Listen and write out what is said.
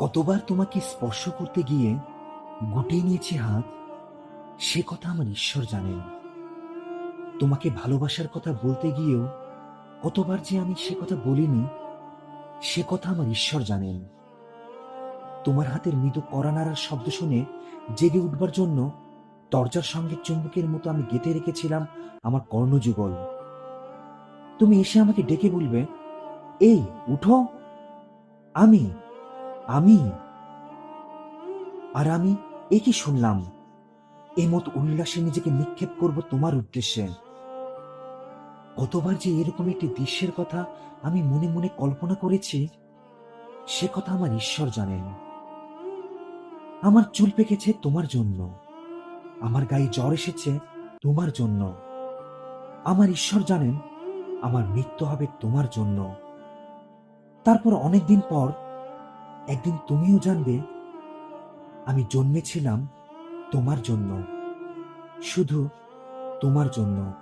কতবার তোমাকে স্পর্শ করতে গিয়ে গুটিয়ে নিয়েছি হাত, সে কথা আমার ঈশ্বর জানেন। তোমাকে ভালোবাসার কথা বলতে গিয়েও কতবার যে আমি সে কথা বলিনি, সে কথা আমার ঈশ্বর জানেন। তোমার হাতের মৃদু কড়া নাড়ার শব্দ শুনে জেগে উঠবার জন্য দরজার সঙ্গে চুম্বকের মতো আমি গেঁথে রেখেছিলাম আমার কর্ণযুগল। তুমি এসে আমাকে ডেকে বলবে, এই উঠো, আমি আমি আর আমি এ কি শুনলাম? এমত উল্লাসে নিজেকে নিক্ষেপ করব তোমার উদ্দেশ্যে। কতবার যে এরকম একটি দৃশ্যের কথা আমি মনে মনে কল্পনা করেছি, সে কথা আমার ঈশ্বর জানেন। আমার চুল পেকেছে তোমার জন্য, আমার গায়ে জ্বর এসেছে তোমার জন্য। আমার ঈশ্বর জানেন আমার মৃত্যু হবে তোমার জন্য। তারপর অনেকদিন পর একদিন তুমিও জানবে আমি জন্মেছিলাম তোমার জন্য, শুধু তোমার জন্য।